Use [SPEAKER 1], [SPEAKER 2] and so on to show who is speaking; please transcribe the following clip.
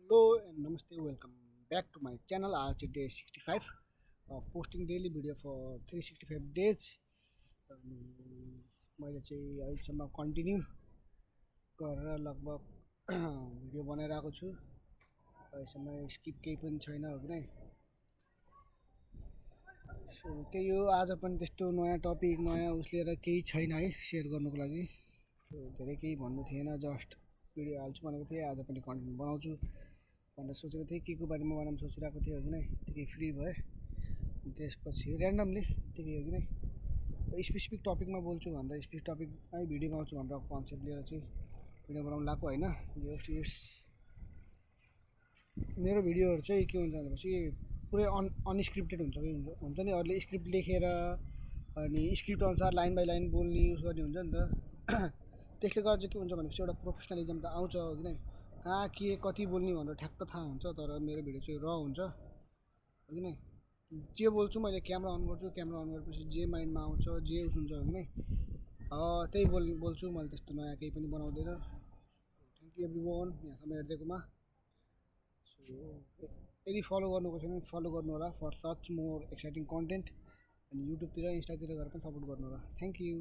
[SPEAKER 1] Hello and namaste. Welcome back to my channel. आज day 65. Posting daily video for 365 days. मैले चाहिँ अहिलेसम्म continue गरेर लगभग भिडियो बनाइरहेको छु। अहिलेसम्म स्किप केही पनि छैन हो कि नै। सो त्यही हो, आज पनि त्यस्तो नयाँ टपिक नयाँ लिएर केही छैन है सेयर गर्नुको लागि। सो धेरै केही भन्नु थिएन, जस्ट भिडियो हाल्छु भनेको थिएँ। आज पनि कन्टेन्ट बनाउँछु भनेर सोचेको थिएँ, के को बारेमा बनाउनु सोचिरहेको थिएँ हो कि नै। यतिकै फ्री भएँ, त्यसपछि ऱ्यान्डमली यतिकै हो कि नै स्पेसिफिक टपिकमा बोल्छु भनेर, स्पेसिफिक टपिकमै भिडियो बनाउँछु भनेर कन्सेप्ट लिएर चाहिँ भिडियो बनाउनु लाग्यो होइन। यो मेरो भिडियोहरू चाहिँ के हुन्छ भनेपछि पुरै अनस्क्रिप्टेड हुन्छ कि हुन्छ नि। अरूले स्क्रिप्ट लेखेर अनि स्क्रिप्ट अनुसार लाइन बाई लाइन बोल्ने युज गर्ने हुन्छ नि त। त्यसले गर्दा चाहिँ के हुन्छ भनेपछि एउटा प्रोफेसनलिजम त आउँछ हो कि नै। कहाँ के कति बोल्ने भनेर ठ्याक्क थाहा हुन्छ। तर मेरो भिडियो चाहिँ र हुन्छ हो कि नै। जे बोल्छु मैले क्यामेरा अन गर्छु, क्यामेरा अन गरेपछि जे माइन्डमा आउँछ जे उस हुन्छ हो कि नै, त्यही बोल्छु। मैले त्यस्तो नयाँ केही पनि बनाउँदैन। थ्याङ्क यू एभ्री वान यहाँसम्म हेरिदिएकोमा। सो यदि फलो गर्नुको छैन भने फलो गर्नु होला for such more exciting content. अनि युट्युबतिर इन्स्टातिर गएर पनि सपोर्ट गर्नु होला। Thank you.